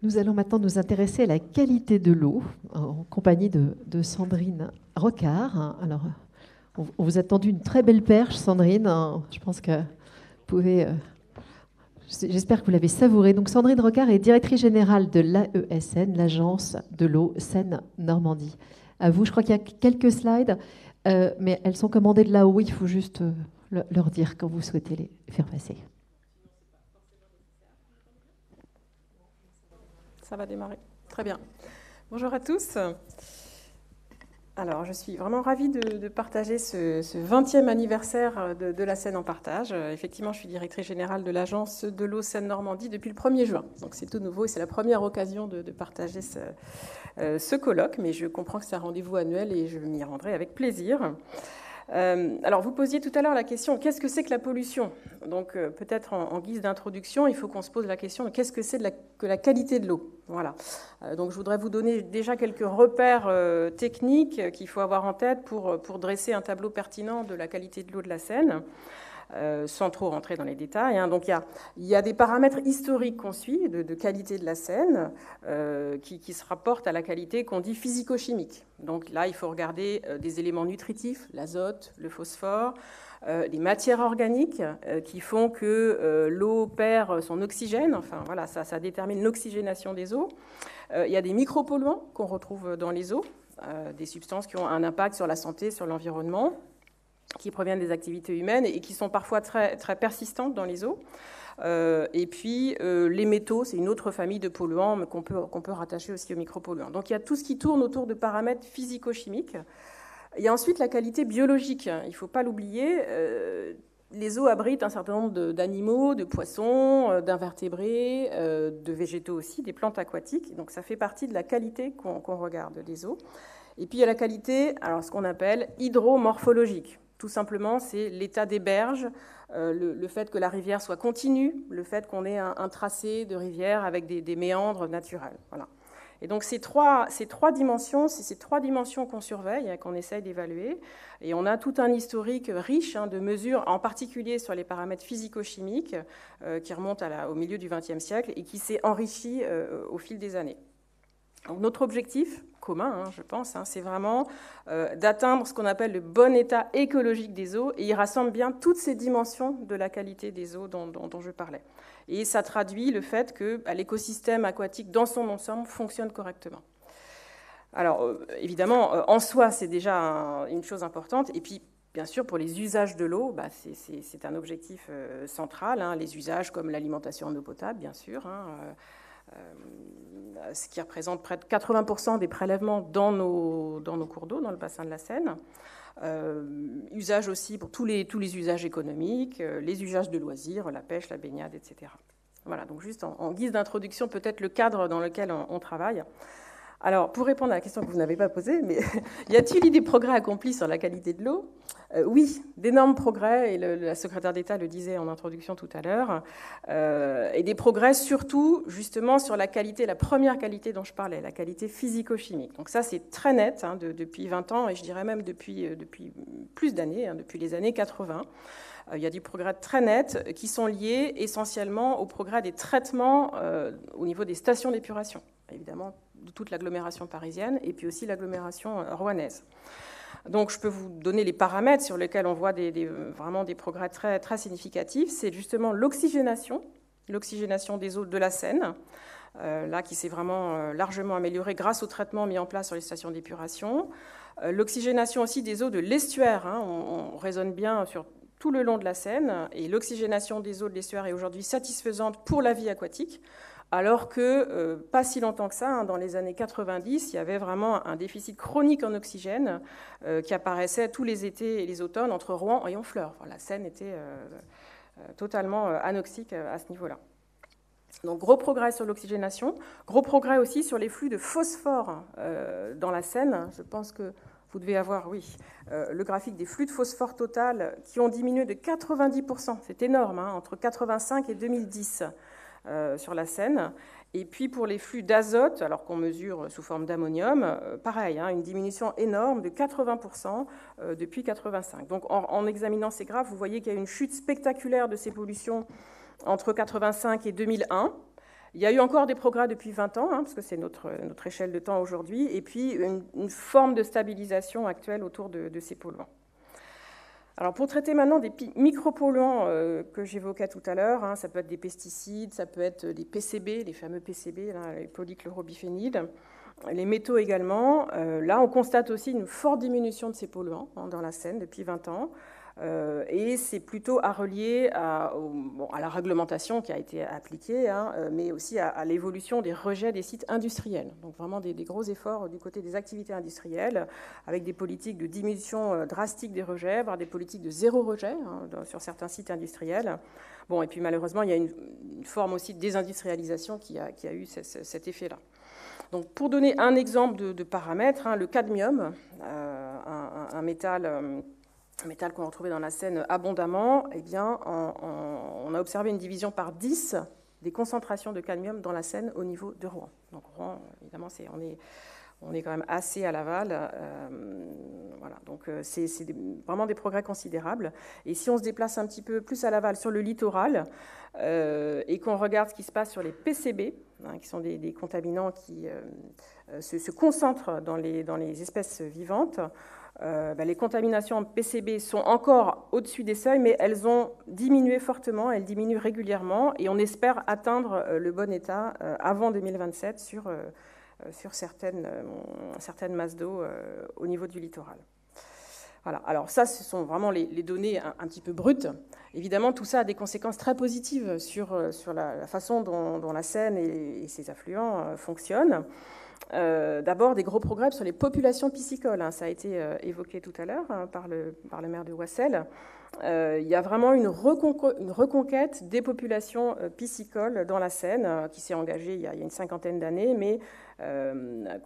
Nous allons maintenant nous intéresser à la qualité de l'eau en compagnie de Sandrine Rocard. Alors, on vous a tendu une très belle perche, Sandrine. Je pense que vous pouvez. J'espère que vous l'avez savourée. Donc, Sandrine Rocard est directrice générale de l'AESN, l'Agence de l'eau Seine-Normandie. À vous, je crois qu'il y a quelques slides, mais elles sont commandées de là-haut. Il faut juste leur dire quand vous souhaitez les faire passer. Ça va démarrer. Très bien. Bonjour à tous. Alors, je suis vraiment ravie de partager ce 20e anniversaire de la Seine en partage. Effectivement, je suis directrice générale de l'Agence de l'eau Seine-Normandie depuis le 1er juin. Donc, c'est tout nouveau et c'est la première occasion de partager ce colloque. Mais je comprends que c'est un rendez-vous annuel et je m'y rendrai avec plaisir. Alors, vous posiez tout à l'heure la question, qu'est-ce que c'est que la pollution? Donc, peut-être en guise d'introduction, il faut qu'on se pose la question de qu'est-ce que c'est que la qualité de l'eau? Voilà. Donc, je voudrais vous donner déjà quelques repères techniques qu'il faut avoir en tête pour dresser un tableau pertinent de la qualité de l'eau de la Seine. Sans trop rentrer dans les détails. Donc il y a des paramètres historiques qu'on suit de qualité de la Seine qui se rapportent à la qualité qu'on dit physico-chimique. Donc là, il faut regarder des éléments nutritifs, l'azote, le phosphore, les matières organiques qui font que l'eau perd son oxygène. Enfin voilà, ça détermine l'oxygénation des eaux. Il y a des micropolluants qu'on retrouve dans les eaux, des substances qui ont un impact sur la santé, sur l'environnement, qui proviennent des activités humaines et qui sont parfois très, très persistantes dans les eaux. Et puis, les métaux, c'est une autre famille de polluants qu'on peut rattacher aussi aux micropolluants. Donc, il y a tout ce qui tourne autour de paramètres physico-chimiques. Il y a ensuite la qualité biologique. Il ne faut pas l'oublier. Les eaux abritent un certain nombre d'animaux, de poissons, d'invertébrés, de végétaux aussi, des plantes aquatiques. Donc, ça fait partie de la qualité qu'on regarde des eaux. Et puis, il y a la qualité, alors ce qu'on appelle hydromorphologique. Tout simplement, c'est l'état des berges, le fait que la rivière soit continue, le fait qu'on ait un tracé de rivière avec des méandres naturels. Voilà. Et donc ces trois dimensions, c'est ces trois dimensions qu'on surveille, qu'on essaye d'évaluer. Et on a tout un historique riche de mesures, en particulier sur les paramètres physico-chimiques, qui remontent au milieu du XXe siècle et qui s'est enrichi au fil des années. Donc notre objectif commun, je pense, c'est vraiment d'atteindre ce qu'on appelle le bon état écologique des eaux, et il rassemble bien toutes ces dimensions de la qualité des eaux dont je parlais. Et ça traduit le fait que l'écosystème aquatique dans son ensemble fonctionne correctement. Alors, évidemment, en soi, c'est déjà une chose importante, et puis, bien sûr, pour les usages de l'eau, c'est un objectif central, les usages comme l'alimentation en eau potable, bien sûr, ce qui représente près de 80% des prélèvements dans nos cours d'eau, dans le bassin de la Seine. Usage aussi pour tous les usages économiques, les usages de loisirs, la pêche, la baignade, etc. Voilà, donc juste en guise d'introduction, peut-être le cadre dans lequel on travaille. Alors, pour répondre à la question que vous n'avez pas posée, mais y a-t-il eu des progrès accomplis sur la qualité de l'eau? Oui, d'énormes progrès, et la secrétaire d'État le disait en introduction tout à l'heure, et des progrès surtout, justement, sur la qualité, la première qualité dont je parlais, la qualité physico-chimique. Donc ça, c'est très net depuis 20 ans, et je dirais même depuis plus d'années, depuis les années 80. Il y a des progrès très nets qui sont liés essentiellement au progrès des traitements au niveau des stations d'épuration, évidemment, de toute l'agglomération parisienne et puis aussi l'agglomération rouennaise. Donc, je peux vous donner les paramètres sur lesquels on voit vraiment des progrès très, très significatifs. C'est justement l'oxygénation des eaux de la Seine, là qui s'est vraiment largement améliorée grâce aux traitements mis en place sur les stations d'épuration. L'oxygénation aussi des eaux de l'estuaire. On raisonne bien sur tout le long de la Seine, et l'oxygénation des eaux de l'estuaire est aujourd'hui satisfaisante pour la vie aquatique, alors que pas si longtemps que ça, dans les années 90, il y avait vraiment un déficit chronique en oxygène qui apparaissait tous les étés et les automnes entre Rouen et Honfleur. Enfin, la Seine était totalement anoxique à ce niveau-là. Donc gros progrès sur l'oxygénation, gros progrès aussi sur les flux de phosphore dans la Seine. Je pense que vous devez avoir, oui, le graphique des flux de phosphore total qui ont diminué de 90%. C'est énorme, entre 85 et 2010 sur la Seine. Et puis pour les flux d'azote, alors qu'on mesure sous forme d'ammonium, pareil, une diminution énorme de 80% depuis 85. Donc en examinant ces graphes, vous voyez qu'il y a une chute spectaculaire de ces pollutions entre 85 et 2001. Il y a eu encore des progrès depuis 20 ans, parce que c'est notre échelle de temps aujourd'hui, et puis une forme de stabilisation actuelle autour de ces polluants. Alors pour traiter maintenant des micropolluants que j'évoquais tout à l'heure, ça peut être des pesticides, ça peut être des PCB, les fameux PCB, là, les polychlorobiphénides, les métaux également. Là, on constate aussi une forte diminution de ces polluants dans la Seine depuis 20 ans. Et c'est plutôt à relier à la réglementation qui a été appliquée, mais aussi à l'évolution des rejets des sites industriels. Donc vraiment des gros efforts du côté des activités industrielles, avec des politiques de diminution drastique des rejets, voire des politiques de zéro rejet sur certains sites industriels. Bon, et puis malheureusement, il y a une forme aussi de désindustrialisation qui a eu cet effet-là. Donc, pour donner un exemple de paramètres, le cadmium, un métal qu'on retrouvait dans la Seine abondamment, eh bien, on a observé une division par 10 des concentrations de cadmium dans la Seine au niveau de Rouen. Donc Rouen, évidemment, on est quand même assez à l'aval. Voilà, donc c'est vraiment des progrès considérables. Et si on se déplace un petit peu plus à l'aval sur le littoral et qu'on regarde ce qui se passe sur les PCB, qui sont des contaminants qui se concentrent dans les espèces vivantes, les contaminations en PCB sont encore au-dessus des seuils, mais elles ont diminué fortement, elles diminuent régulièrement, et on espère atteindre le bon état avant 2027 sur certaines masses d'eau au niveau du littoral. Voilà. Alors ça, ce sont vraiment les données un petit peu brutes. Évidemment, tout ça a des conséquences très positives sur la façon dont la Seine et ses affluents fonctionnent. D'abord, des gros progrès sur les populations piscicoles. Ça a été évoqué tout à l'heure par le maire de Ouassel. Il y a vraiment une reconquête des populations piscicoles dans la Seine qui s'est engagée il y a une cinquantaine d'années, mais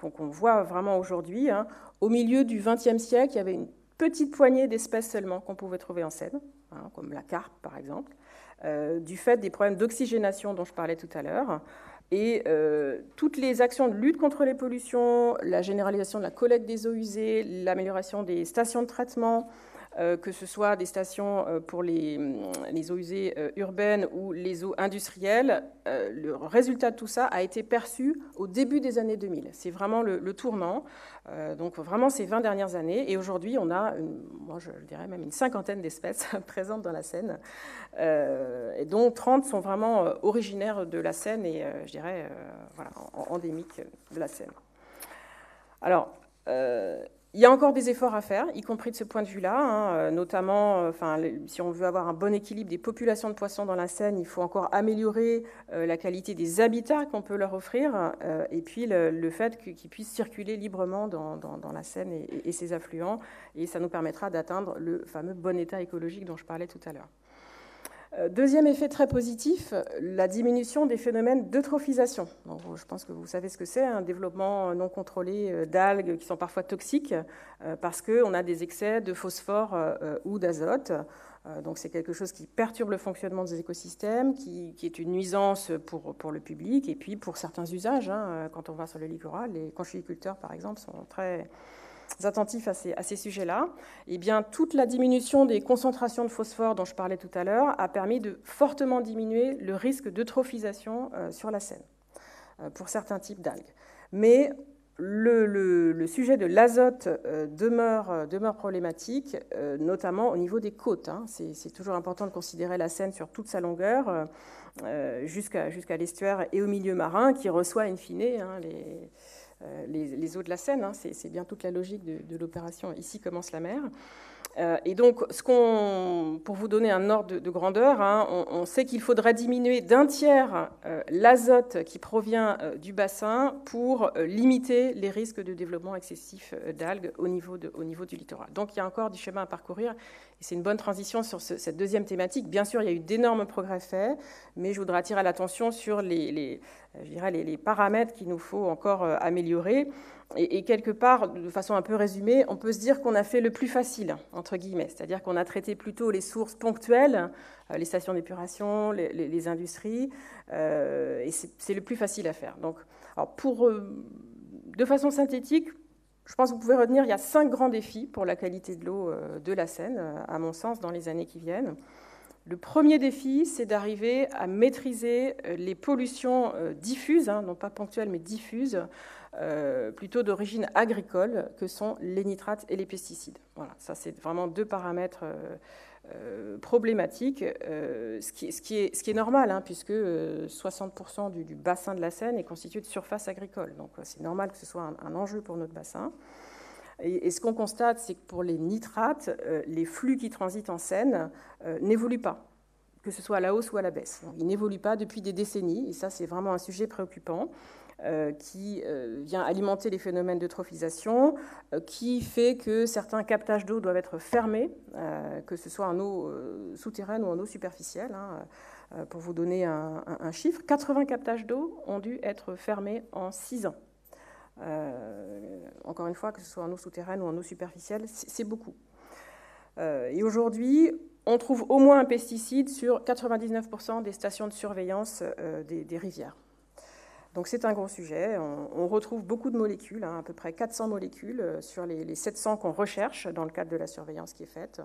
qu'on voit vraiment aujourd'hui. Au milieu du XXe siècle, il y avait une petite poignée d'espèces seulement qu'on pouvait trouver en Seine, comme la carpe par exemple, du fait des problèmes d'oxygénation dont je parlais tout à l'heure. Et toutes les actions de lutte contre les pollutions, la généralisation de la collecte des eaux usées, l'amélioration des stations de traitement, que ce soit des stations pour les eaux usées urbaines ou les eaux industrielles, le résultat de tout ça a été perçu au début des années 2000. C'est vraiment le tournant, donc vraiment ces 20 dernières années. Et aujourd'hui, on a, moi je dirais même une cinquantaine d'espèces présentes dans la Seine, et dont 30 sont vraiment originaires de la Seine et je dirais endémiques de la Seine. Alors, il y a encore des efforts à faire, y compris de ce point de vue-là, notamment, si on veut avoir un bon équilibre des populations de poissons dans la Seine, il faut encore améliorer la qualité des habitats qu'on peut leur offrir, et puis le fait qu'ils puissent circuler librement dans la Seine et ses affluents, et ça nous permettra d'atteindre le fameux bon état écologique dont je parlais tout à l'heure. Deuxième effet très positif, la diminution des phénomènes d'eutrophisation. Donc, je pense que vous savez ce que c'est, un développement non contrôlé d'algues qui sont parfois toxiques parce qu'on a des excès de phosphore ou d'azote. Donc c'est quelque chose qui perturbe le fonctionnement des écosystèmes, qui est une nuisance pour le public et puis pour certains usages. Quand on va sur le littoral, les conchyliculteurs par exemple sont très attentifs à ces sujets-là. Eh bien, toute la diminution des concentrations de phosphore dont je parlais tout à l'heure a permis de fortement diminuer le risque d'eutrophisation sur la Seine pour certains types d'algues. Mais le sujet de l'azote demeure problématique, notamment au niveau des côtes. C'est toujours important de considérer la Seine sur toute sa longueur, jusqu'à l'estuaire et au milieu marin, qui reçoit in fine les eaux de la Seine. C'est bien toute la logique de l'opération « Ici commence la mer ». Et donc, pour vous donner un ordre de grandeur, on sait qu'il faudrait diminuer d'un tiers l'azote qui provient du bassin pour limiter les risques de développement excessif d'algues au niveau du littoral. Donc, il y a encore du chemin à parcourir. Et c'est une bonne transition sur cette deuxième thématique. Bien sûr, il y a eu d'énormes progrès faits, mais je voudrais attirer l'attention sur les paramètres qu'il nous faut encore améliorer. Et quelque part, de façon un peu résumée, on peut se dire qu'on a fait le plus facile, entre guillemets, c'est-à-dire qu'on a traité plutôt les sources ponctuelles, les stations d'épuration, les industries, et c'est le plus facile à faire. Donc, alors de façon synthétique, je pense que vous pouvez retenir, il y a 5 grands défis pour la qualité de l'eau de la Seine, à mon sens, dans les années qui viennent. Le premier défi, c'est d'arriver à maîtriser les pollutions diffuses, non pas ponctuelles, mais diffuses, plutôt d'origine agricole, que sont les nitrates et les pesticides. Voilà, ça c'est vraiment deux paramètres problématiques, ce qui est normal, puisque 60% du bassin de la Seine est constitué de surface agricole. Donc c'est normal que ce soit un enjeu pour notre bassin. Et ce qu'on constate, c'est que pour les nitrates, les flux qui transitent en Seine n'évoluent pas, que ce soit à la hausse ou à la baisse. Donc, ils n'évoluent pas depuis des décennies, et ça, c'est vraiment un sujet préoccupant qui vient alimenter les phénomènes d'eutrophisation, qui fait que certains captages d'eau doivent être fermés, que ce soit en eau souterraine ou en eau superficielle. Pour vous donner un chiffre, 80 captages d'eau ont dû être fermés en 6 ans. Encore une fois, que ce soit en eau souterraine ou en eau superficielle, c'est beaucoup. Et aujourd'hui, on trouve au moins un pesticide sur 99% des stations de surveillance des rivières. Donc c'est un gros sujet. On retrouve beaucoup de molécules, à peu près 400 molécules sur les 700 qu'on recherche dans le cadre de la surveillance qui est faite.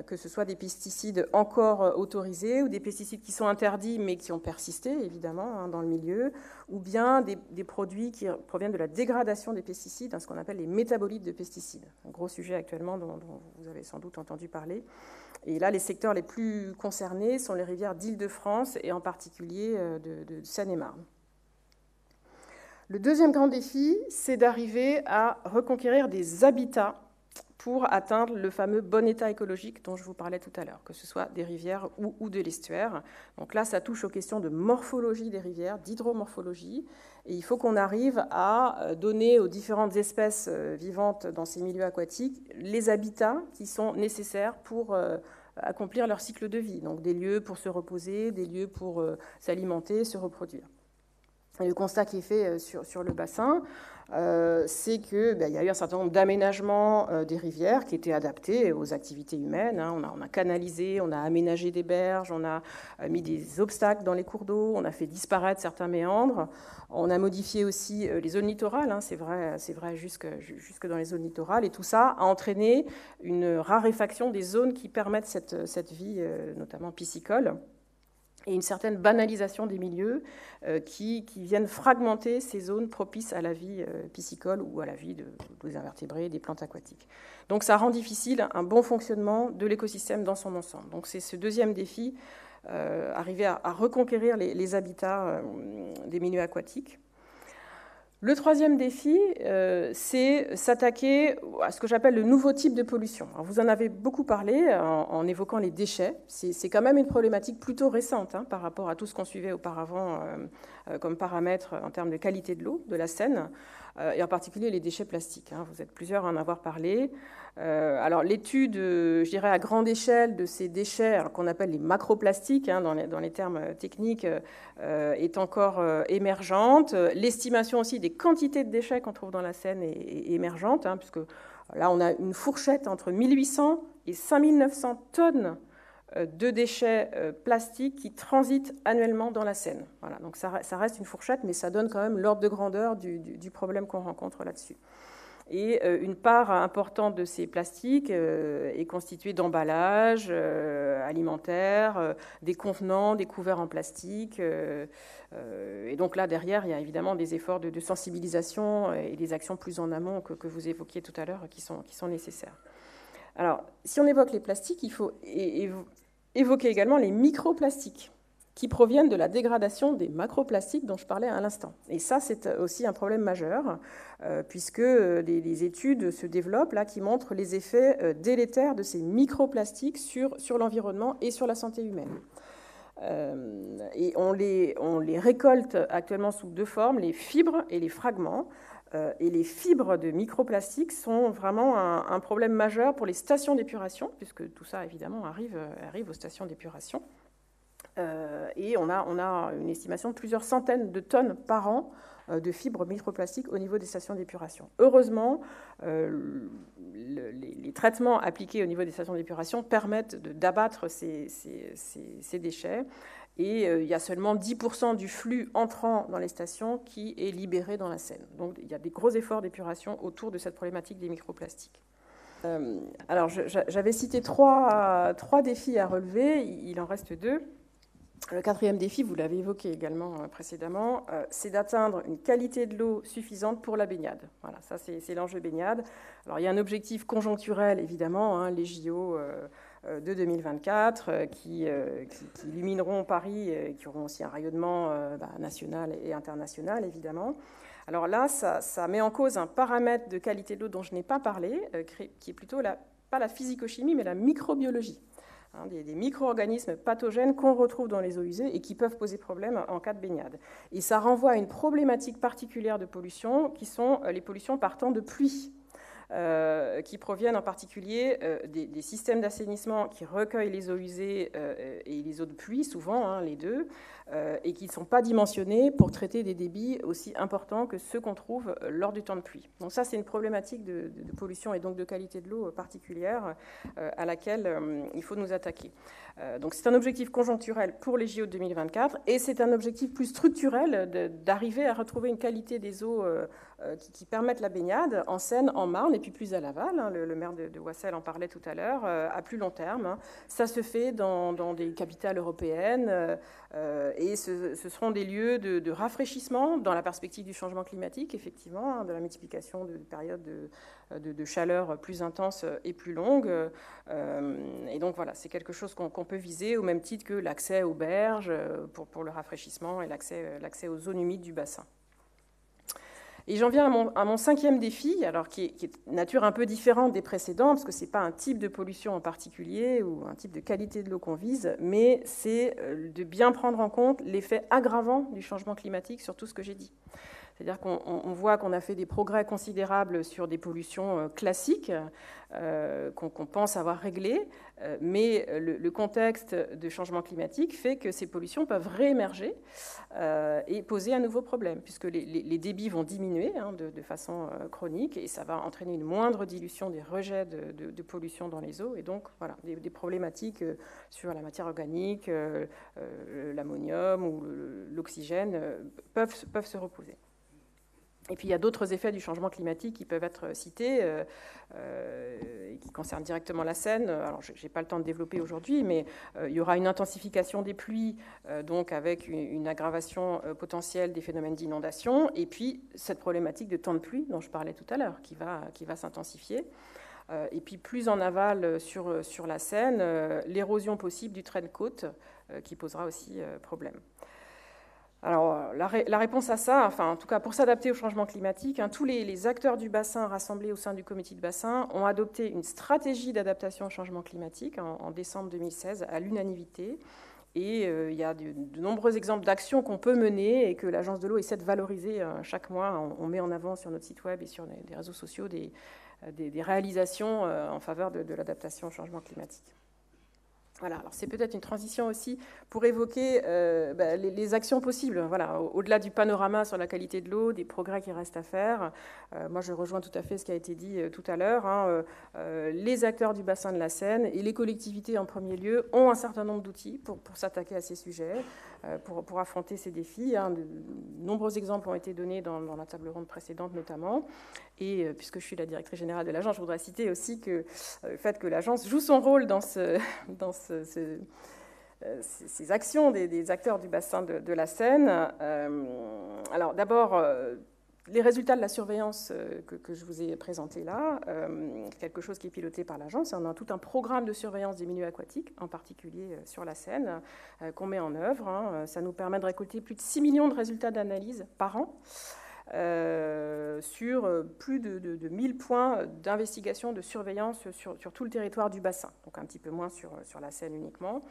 Que ce soit des pesticides encore autorisés ou des pesticides qui sont interdits mais qui ont persisté évidemment dans le milieu, ou bien des produits qui proviennent de la dégradation des pesticides, ce qu'on appelle les métabolites de pesticides. Un gros sujet actuellement dont vous avez sans doute entendu parler. Et là, les secteurs les plus concernés sont les rivières d'Île-de-France et en particulier de Seine-et-Marne. Le deuxième grand défi, c'est d'arriver à reconquérir des habitats pour atteindre le fameux bon état écologique dont je vous parlais tout à l'heure, que ce soit des rivières ou de l'estuaire. Donc là, ça touche aux questions de morphologie des rivières, d'hydromorphologie, et il faut qu'on arrive à donner aux différentes espèces vivantes dans ces milieux aquatiques les habitats qui sont nécessaires pour accomplir leur cycle de vie, donc des lieux pour se reposer, des lieux pour s'alimenter, se reproduire. Et le constat qui est fait sur le bassin, c'est qu'il y a eu un certain nombre d'aménagements des rivières qui étaient adaptés aux activités humaines. On a canalisé, on a aménagé des berges, on a mis des obstacles dans les cours d'eau, on a fait disparaître certains méandres, on a modifié aussi les zones littorales, c'est vrai jusque dans les zones littorales, et tout ça a entraîné une raréfaction des zones qui permettent cette vie, notamment piscicole, et une certaine banalisation des milieux qui viennent fragmenter ces zones propices à la vie piscicole ou à la vie des invertébrés, des plantes aquatiques. Donc ça rend difficile un bon fonctionnement de l'écosystème dans son ensemble. Donc c'est ce deuxième défi, arriver à reconquérir les habitats des milieux aquatiques. Le troisième défi, c'est s'attaquer à ce que j'appelle le nouveau type de pollution. Alors, vous en avez beaucoup parlé en évoquant les déchets. C'est quand même une problématique plutôt récente par rapport à tout ce qu'on suivait auparavant comme paramètres en termes de qualité de l'eau, de la Seine, et en particulier les déchets plastiques. Vous êtes plusieurs à en avoir parlé. Alors l'étude, je dirais à grande échelle de ces déchets, qu'on appelle les macroplastiques dans les termes techniques, est encore émergente. L'estimation aussi des quantités de déchets qu'on trouve dans la Seine est émergente, puisque là on a une fourchette entre 1800 et 5900 tonnes de déchets plastiques qui transitent annuellement dans la Seine. Voilà, donc ça reste une fourchette, mais ça donne quand même l'ordre de grandeur du problème qu'on rencontre là-dessus. Et une part importante de ces plastiques est constituée d'emballages alimentaires, des contenants, des couverts en plastique. Et donc là, derrière, il y a évidemment des efforts de sensibilisation et des actions plus en amont que vous évoquiez tout à l'heure qui sont nécessaires. Alors, si on évoque les plastiques, il faut évoquer également les microplastiques qui proviennent de la dégradation des macroplastiques dont je parlais à l'instant. Et ça, c'est aussi un problème majeur, puisque des études se développent là, qui montrent les effets délétères de ces microplastiques sur l'environnement et sur la santé humaine. Et on les récolte actuellement sous deux formes, les fibres et les fragments. Et les fibres de microplastiques sont vraiment un problème majeur pour les stations d'épuration, puisque tout ça, évidemment, arrive aux stations d'épuration. Et on a une estimation de plusieurs centaines de tonnes par an de fibres microplastiques au niveau des stations d'épuration. Heureusement, les traitements appliqués au niveau des stations d'épuration permettent d'abattre ces déchets. Et il y a seulement 10% du flux entrant dans les stations qui est libéré dans la Seine. Donc il y a des gros efforts d'épuration autour de cette problématique des microplastiques. Alors, j'avais cité trois défis à relever, il en reste 2. Le 4e défi, vous l'avez évoqué également précédemment, c'est d'atteindre une qualité de l'eau suffisante pour la baignade. Voilà, ça c'est l'enjeu baignade. Alors il y a un objectif conjoncturel évidemment, hein, les JO de 2024 qui illumineront Paris et qui auront aussi un rayonnement national et international évidemment. Alors là, ça met en cause un paramètre de qualité de l'eau dont je n'ai pas parlé, qui est plutôt pas la physico-chimie mais la microbiologie. Des micro-organismes pathogènes qu'on retrouve dans les eaux usées et qui peuvent poser problème en cas de baignade. Et ça renvoie à une problématique particulière de pollution, qui sont les pollutions partant de pluie, qui proviennent en particulier des systèmes d'assainissement qui recueillent les eaux usées et les eaux de pluie, souvent, hein, les deux, et qui ne sont pas dimensionnés pour traiter des débits aussi importants que ceux qu'on trouve lors du temps de pluie. Donc ça, c'est une problématique de pollution et donc de qualité de l'eau particulière à laquelle il faut nous attaquer. Donc c'est un objectif conjoncturel pour les JO de 2024 et c'est un objectif plus structurel d'arriver à retrouver une qualité des eaux qui permettent la baignade en Seine, en Marne et puis plus à l'aval. Hein, le maire de Wassel en parlait tout à l'heure, à plus long terme. Hein. Ça se fait dans des capitales européennes et ce seront des lieux de rafraîchissement dans la perspective du changement climatique, effectivement, hein, de la multiplication de périodes de chaleur plus intenses et plus longues. Et donc voilà, c'est quelque chose qu'on peut viser au même titre que l'accès aux berges pour le rafraîchissement et l'accès aux zones humides du bassin. Et j'en viens à mon 5e défi, alors qui est de nature un peu différente des précédents, parce que ce n'est pas un type de pollution en particulier ou un type de qualité de l'eau qu'on vise, mais c'est de bien prendre en compte l'effet aggravant du changement climatique sur tout ce que j'ai dit. C'est-à-dire qu'on voit qu'on a fait des progrès considérables sur des pollutions classiques qu'on pense avoir réglées, mais le contexte de changement climatique fait que ces pollutions peuvent réémerger et poser un nouveau problème, puisque les débits vont diminuer hein, de façon chronique et ça va entraîner une moindre dilution des rejets de pollution dans les eaux et donc voilà, des problématiques sur la matière organique, l'ammonium ou l'oxygène peuvent se reposer. Et puis il y a d'autres effets du changement climatique qui peuvent être cités et qui concernent directement la Seine. Alors je n'ai pas le temps de développer aujourd'hui, mais il y aura une intensification des pluies, donc avec une aggravation potentielle des phénomènes d'inondation, et puis cette problématique de temps de pluie dont je parlais tout à l'heure, qui va s'intensifier. Et puis plus en aval sur la Seine, l'érosion possible du trait de côte qui posera aussi problème. Alors, la réponse à ça, enfin, en tout cas pour s'adapter au changement climatique, hein, tous les acteurs du bassin rassemblés au sein du comité de bassin ont adopté une stratégie d'adaptation au changement climatique en décembre 2016 à l'unanimité. Et il y a de nombreux exemples d'actions qu'on peut mener et que l'Agence de l'eau essaie de valoriser chaque mois. On met en avant sur notre site web et sur des réseaux sociaux des réalisations en faveur de l'adaptation au changement climatique. Voilà, alors c'est peut-être une transition aussi pour évoquer les actions possibles. Voilà, au-delà du panorama sur la qualité de l'eau, des progrès qui restent à faire. Moi, je rejoins tout à fait ce qui a été dit tout à l'heure. Hein, les acteurs du bassin de la Seine et les collectivités en premier lieu ont un certain nombre d'outils pour s'attaquer à ces sujets, pour affronter ces défis. Hein. De nombreux exemples ont été donnés dans la table ronde précédente notamment. Et puisque je suis la directrice générale de l'agence, je voudrais citer aussi que le fait que l'agence joue son rôle dans ces actions des acteurs du bassin de la Seine. Alors d'abord, les résultats de la surveillance que je vous ai présenté là, quelque chose qui est piloté par l'agence. On a tout un programme de surveillance des milieux aquatiques, en particulier sur la Seine, qu'on met en œuvre. Hein. Ça nous permet de récolter plus de 6 millions de résultats d'analyse par an. Sur plus de 1000 points d'investigation, de surveillance sur tout le territoire du bassin, donc un petit peu moins sur la Seine uniquement.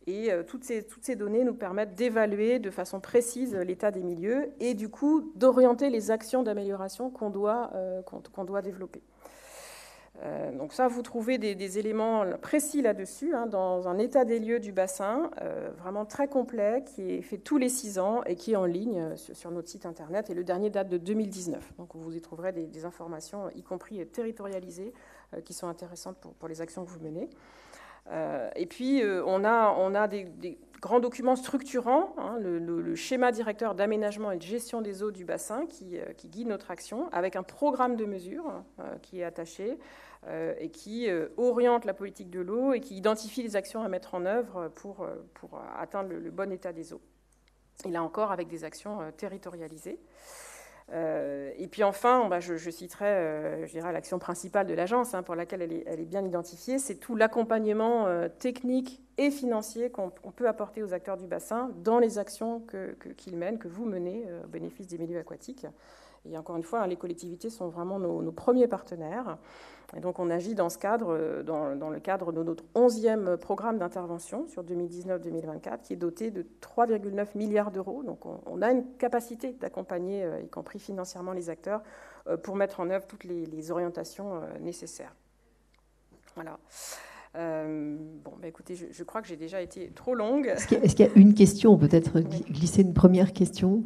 Et toutes ces données nous permettent d'évaluer de façon précise l'état des milieux et du coup d'orienter les actions d'amélioration qu'on doit développer. Donc ça, vous trouvez des éléments précis là-dessus, hein, dans un état des lieux du bassin, vraiment très complet, qui est fait tous les 6 ans et qui est en ligne sur notre site internet. Et le dernier date de 2019. Donc vous y trouverez des informations, y compris territorialisées, qui sont intéressantes pour les actions que vous menez. Et puis on a des grand document structurant, hein, le schéma directeur d'aménagement et de gestion des eaux du bassin qui guide notre action, avec un programme de mesures qui est attaché et qui oriente la politique de l'eau et qui identifie les actions à mettre en œuvre pour atteindre le bon état des eaux. Et là encore, avec des actions territorialisées. Et puis enfin, je citerai je dirais, l'action principale de l'agence, hein, pour laquelle elle est bien identifiée, c'est tout l'accompagnement technique et financier qu'on peut apporter aux acteurs du bassin dans les actions qu'ils mènent, que vous menez au bénéfice des milieux aquatiques. Et encore une fois, hein, les collectivités sont vraiment nos premiers partenaires. Et donc on agit dans ce cadre, dans le cadre de notre 11e programme d'intervention sur 2019-2024, qui est doté de 3,9 milliards d'euros. Donc on a une capacité d'accompagner, y compris financièrement, les acteurs pour mettre en œuvre toutes les orientations nécessaires. Voilà. Écoutez, je crois que j'ai déjà été trop longue. Est-ce qu'il y a une question, peut-être glisser une première question ?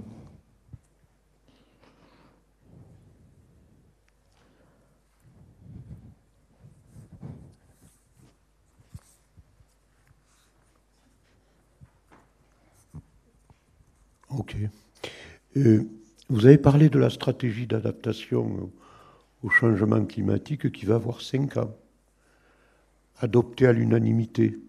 Ok. Vous avez parlé de la stratégie d'adaptation au changement climatique qui va avoir 5 ans, adoptée à l'unanimité.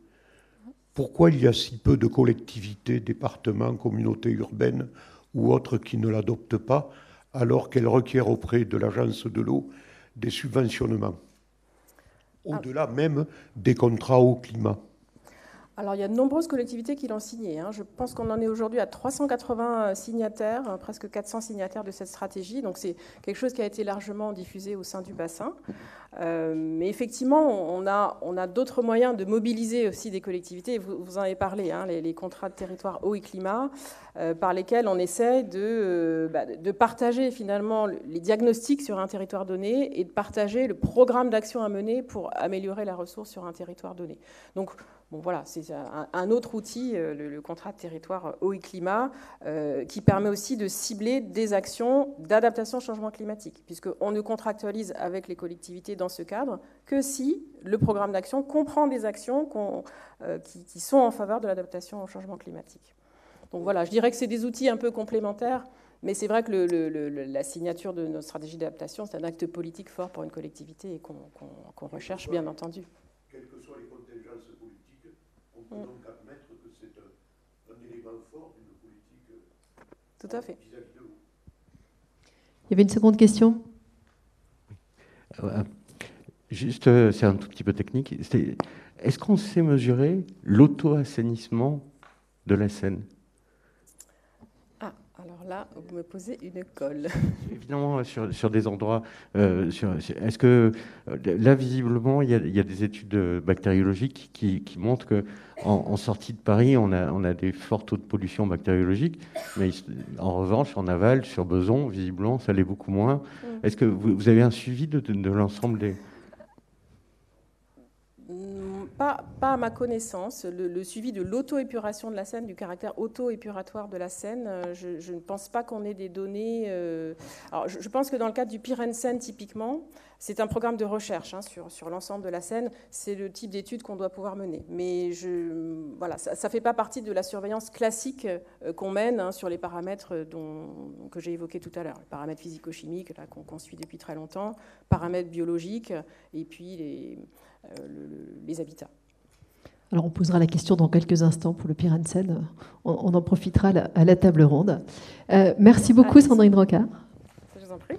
Pourquoi il y a si peu de collectivités, départements, communautés urbaines ou autres qui ne l'adoptent pas, alors qu'elle requiert auprès de l'Agence de l'eau des subventionnements, au-delà même des contrats au climat? Alors, il y a de nombreuses collectivités qui l'ont signé. Hein. Je pense qu'on en est aujourd'hui à 380 signataires, presque 400 signataires de cette stratégie. Donc, c'est quelque chose qui a été largement diffusé au sein du bassin. Mais effectivement, on a d'autres moyens de mobiliser aussi des collectivités. Vous en avez parlé, hein, les contrats de territoire eau et climat, par lesquels on essaie de partager finalement les diagnostics sur un territoire donné et de partager le programme d'action à mener pour améliorer la ressource sur un territoire donné. Donc, bon, voilà, c'est un autre outil, le contrat de territoire eau et climat, qui permet aussi de cibler des actions d'adaptation au changement climatique, puisqu'on ne contractualise avec les collectivités dans ce cadre que si le programme d'action comprend des actions qui sont en faveur de l'adaptation au changement climatique. Donc voilà, je dirais que c'est des outils un peu complémentaires, mais c'est vrai que la signature de notre stratégie d'adaptation, c'est un acte politique fort pour une collectivité et qu'on recherche, bien entendu. Quelles que soient les contingences politiques, on peut donc admettre que c'est un élément fort d'une politique. Tout à fait. Vis-à-vis de l'eau. Il y avait une seconde question ? Juste, c'est un tout petit peu technique. Est-ce qu'on sait mesurer l'auto-assainissement de la Seine ? Ah, alors là, vous me posez une colle. Évidemment, sur des endroits... est-ce que, là, visiblement, il y a des études bactériologiques qui montrent qu'en sortie de Paris, on a des forts taux de pollution bactériologique, mais en revanche, en aval, sur Besançon, visiblement, ça l'est beaucoup moins. Est-ce que vous avez un suivi de l'ensemble des... Pas à ma connaissance. Le suivi de l'auto-épuration de la Seine, du caractère auto-épuratoire de la Seine, je ne pense pas qu'on ait des données. Alors, je pense que dans le cadre du Pyrénées-Seine, typiquement, c'est un programme de recherche, hein, sur l'ensemble de la Seine. C'est le type d'études qu'on doit pouvoir mener. Mais voilà, ça ne fait pas partie de la surveillance classique qu'on mène, hein, sur les paramètres que j'ai évoqués tout à l'heure. Les paramètres physico-chimiques qu'on suit depuis très longtemps, paramètres biologiques, et puis les habitats. Alors on posera la question dans quelques instants pour le Pyrénées-Seine. On en profitera à la table ronde. Merci beaucoup, Sandrine Rocard. Je vous en prie.